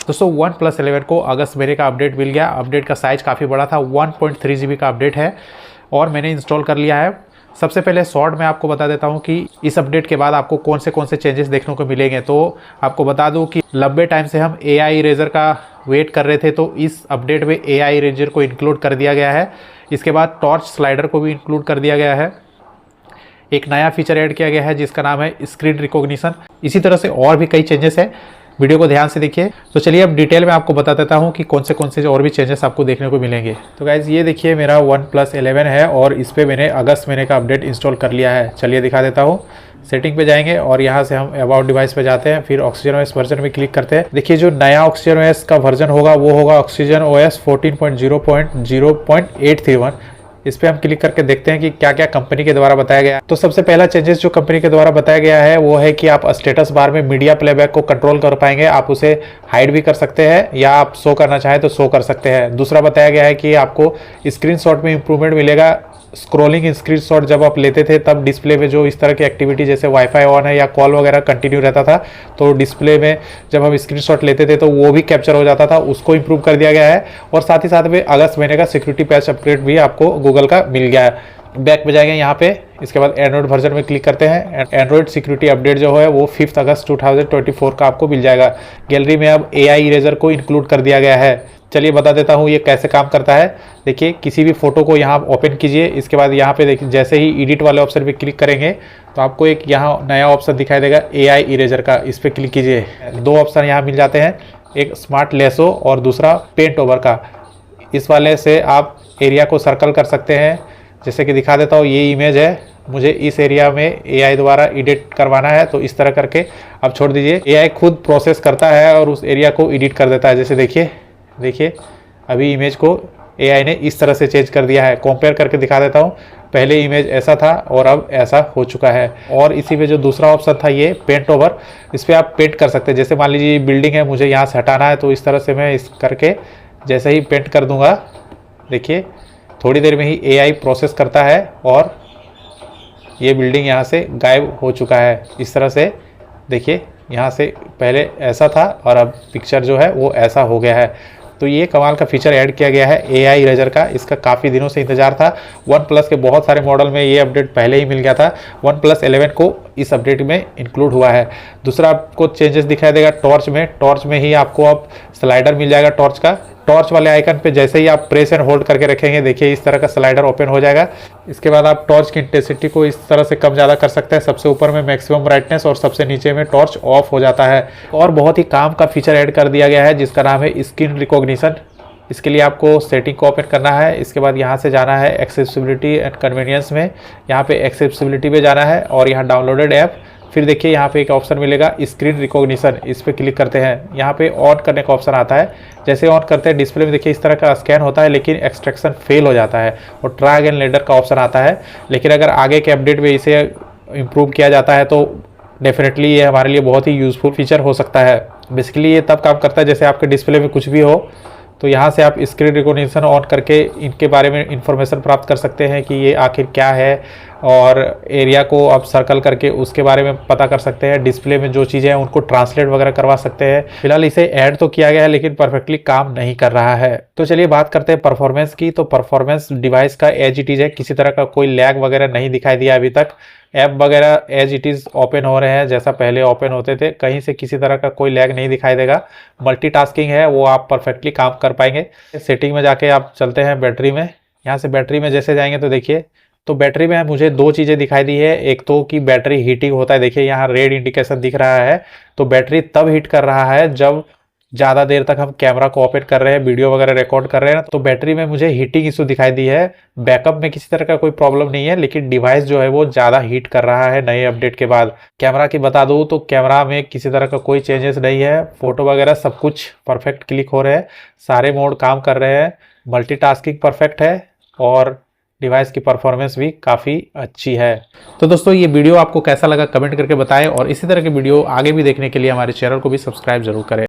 दोस्तों one plus 11 को अगस्त महीने का अपडेट मिल गया। अपडेट का साइज़ काफ़ी बड़ा था, 1.3 GB का अपडेट है और मैंने इंस्टॉल कर लिया है। सबसे पहले शॉर्ट में आपको बता देता हूं कि इस अपडेट के बाद आपको कौन से चेंजेस देखने को मिलेंगे। तो आपको बता दूं कि लंबे टाइम से हम AI इरेजर का वेट कर रहे थे, तो इस अपडेट में AI इरेजर को इंक्लूड कर दिया गया है। इसके बाद टॉर्च स्लाइडर को भी इंक्लूड कर दिया गया है। एक नया फीचर ऐड किया गया है जिसका नाम है स्क्रीन रिकॉग्निशन। इसी तरह से और भी कई चेंजेस है, वीडियो को ध्यान से देखिए। तो चलिए अब डिटेल में आपको बता देता हूं कि कौन से और भी चेंजेस आपको देखने को मिलेंगे। तो गाइज ये देखिए मेरा वन प्लस 11 है और इस पर मैंने अगस्त महीने का अपडेट इंस्टॉल कर लिया है। चलिए दिखा देता हूँ। सेटिंग पे जाएंगे और यहाँ से हम अबाउट डिवाइस पे जाते हैं, फिर ऑक्सीजन OS वर्जन में क्लिक करते हैं। देखिए जो नया ऑक्सीजन OS का वर्जन होगा वो होगा ऑक्सीजन OS 14.0.0.831। इस पर हम क्लिक करके देखते हैं कि क्या क्या कंपनी के द्वारा बताया गया है। तो सबसे पहला चेंजेस जो कंपनी के द्वारा बताया गया है वो है कि आप स्टेटस बार में मीडिया प्लेबैक को कंट्रोल कर पाएंगे। आप उसे हाइड भी कर सकते हैं या आप शो करना चाहें तो शो कर सकते हैं। दूसरा बताया गया है कि आपको स्क्रीनशॉट में इंप्रूवमेंट मिलेगा। स्क्रॉलिंग स्क्रीनशॉट जब आप लेते थे तब डिस्प्ले में जो इस तरह की एक्टिविटी जैसे वाईफाई ऑन है या कॉल वगैरह कंटिन्यू रहता था, तो डिस्प्ले में जब हम स्क्रीनशॉट लेते थे तो वो भी कैप्चर हो जाता था, उसको इंप्रूव कर दिया गया है। और साथ ही साथ में अगस्त महीने का सिक्योरिटी पैच अपडेट भी आपको गूगल का मिल गया है। बैक पे जाएंगे यहाँ पे, इसके बाद एंड्रॉइड वर्जन में क्लिक करते हैं। एंड्रॉइड सिक्योरिटी अपडेट जो है वो 5 अगस्त 2024 का आपको मिल जाएगा। गैलरी में अब AI इरेजर को इंक्लूड कर दिया गया है। चलिए बता देता हूँ ये कैसे काम करता है। देखिए किसी भी फोटो को यहाँ ओपन कीजिए, इसके बाद यहाँ पे देखिए जैसे ही एडिट वाले ऑप्शन पे क्लिक करेंगे तो आपको एक यहाँ नया ऑप्शन दिखाई देगा AI इरेजर का। इस पर क्लिक कीजिए, दो ऑप्शन यहाँ मिल जाते हैं, एक स्मार्ट लेसो और दूसरा पेंट ओवर का। इस वाले से आप एरिया को सर्कल कर सकते हैं। जैसे कि दिखा देता हूँ, ये इमेज है, मुझे इस एरिया में AI द्वारा एडिट करवाना है, तो इस तरह करके आप छोड़ दीजिए। AI खुद प्रोसेस करता है और उस एरिया को एडिट कर देता है। जैसे देखिए अभी इमेज को AI ने इस तरह से चेंज कर दिया है। कंपेयर करके दिखा देता हूँ, पहले इमेज ऐसा था और अब ऐसा हो चुका है। और इसी में जो दूसरा ऑप्शन था ये पेंट ओवर, इस पर आप पेंट कर सकते हैं। जैसे मान लीजिए बिल्डिंग है, मुझे यहाँ से हटाना है, तो इस तरह से मैं इस करके जैसे ही पेंट कर दूंगा, देखिए थोड़ी देर में ही AI प्रोसेस करता है और ये बिल्डिंग यहाँ से गायब हो चुका है। इस तरह से देखिए यहाँ से पहले ऐसा था और अब पिक्चर जो है वो ऐसा हो गया है। तो ये कमाल का फीचर ऐड किया गया है AI इरेजर का। इसका काफ़ी दिनों से इंतजार था। वन प्लस के बहुत सारे मॉडल में ये अपडेट पहले ही मिल गया था, वन प्लस 11 को इस अपडेट में इंक्लूड हुआ है। दूसरा आपको चेंजेस दिखाई देगा टॉर्च में। टॉर्च में ही आपको अब स्लाइडर मिल जाएगा टॉर्च का। टॉर्च वाले आइकन पे जैसे ही आप प्रेस एंड होल्ड करके रखेंगे, देखिए इस तरह का स्लाइडर ओपन हो जाएगा। इसके बाद आप टॉर्च की इंटेंसिटी को इस तरह से कम ज़्यादा कर सकते हैं। सबसे ऊपर में मैक्सिमम ब्राइटनेस और सबसे नीचे में टॉर्च ऑफ हो जाता है। और बहुत ही काम का फीचर ऐड कर दिया गया है जिसका नाम है स्क्रीन रिकॉग्निशन। इसके लिए आपको सेटिंग को ओपन करना है। इसके बाद यहाँ से जाना है एक्सेसिबिलिटी एंड कन्वीनियंस में। यहाँ पे एक्सेसिबिलिटी पे जाना है और यहाँ डाउनलोडेड ऐप। फिर देखिए यहाँ पे एक ऑप्शन मिलेगा स्क्रीन रिकॉग्निशन, इस पर क्लिक करते हैं। यहाँ पे ऑन करने का ऑप्शन आता है। जैसे ऑन करते हैं डिस्प्ले में देखिए इस तरह का स्कैन होता है, लेकिन एक्सट्रैक्शन फेल हो जाता है और ट्राई एंड लेडर का ऑप्शन आता है। लेकिन अगर आगे के अपडेट में इसे इम्प्रूव किया जाता है तो डेफिनेटली ये हमारे लिए बहुत ही यूज़फुल फीचर हो सकता है। बेसिकली ये तब काम करता है जैसे आपके डिस्प्ले में कुछ भी हो, तो यहाँ से आप स्क्रीन रिकॉग्निशन ऑन करके इनके बारे में इंफॉर्मेशन प्राप्त कर सकते हैं कि ये आखिर क्या है, और एरिया को आप सर्कल करके उसके बारे में पता कर सकते हैं। डिस्प्ले में जो चीज़ें हैं उनको ट्रांसलेट वगैरह करवा सकते हैं। फिलहाल इसे ऐड तो किया गया है लेकिन परफेक्टली काम नहीं कर रहा है। तो चलिए बात करते हैं परफॉर्मेंस की। तो परफॉर्मेंस डिवाइस का एज इट इज़ है, किसी तरह का कोई लैग वगैरह नहीं दिखाई दिया अभी तक। ऐप वगैरह एज इट इज़ ओपन हो रहे हैं जैसा पहले ओपन होते थे, कहीं से किसी तरह का कोई लैग नहीं दिखाई देगा। मल्टीटास्किंग है वो आप परफेक्टली काम कर पाएंगे। सेटिंग में जाके आप चलते हैं बैटरी में। यहाँ से बैटरी में जैसे जाएंगे तो देखिए, तो बैटरी में मुझे दो चीज़ें दिखाई दी है। एक तो कि बैटरी हीटिंग होता है, देखिए यहाँ रेड इंडिकेशन दिख रहा है, तो बैटरी तब हीट कर रहा है जब ज़्यादा देर तक हम कैमरा को ओपन कर रहे हैं, वीडियो वगैरह रिकॉर्ड कर रहे हैं, तो बैटरी में मुझे हीटिंग इशू दिखाई दी है। बैकअप में किसी तरह का कोई प्रॉब्लम नहीं है, लेकिन डिवाइस जो है वो ज़्यादा हीट कर रहा है नए अपडेट के बाद। कैमरा की बता दूँ तो कैमरा में किसी तरह का कोई चेंजेस नहीं है। फोटो वगैरह सब कुछ परफेक्ट क्लिक हो रहे हैं, सारे मोड काम कर रहे हैं, मल्टीटास्किंग परफेक्ट है और डिवाइस की परफॉर्मेंस भी काफ़ी अच्छी है। तो दोस्तों ये वीडियो आपको कैसा लगा कमेंट करके बताएं, और इसी तरह के वीडियो आगे भी देखने के लिए हमारे चैनल को भी सब्सक्राइब जरूर करें।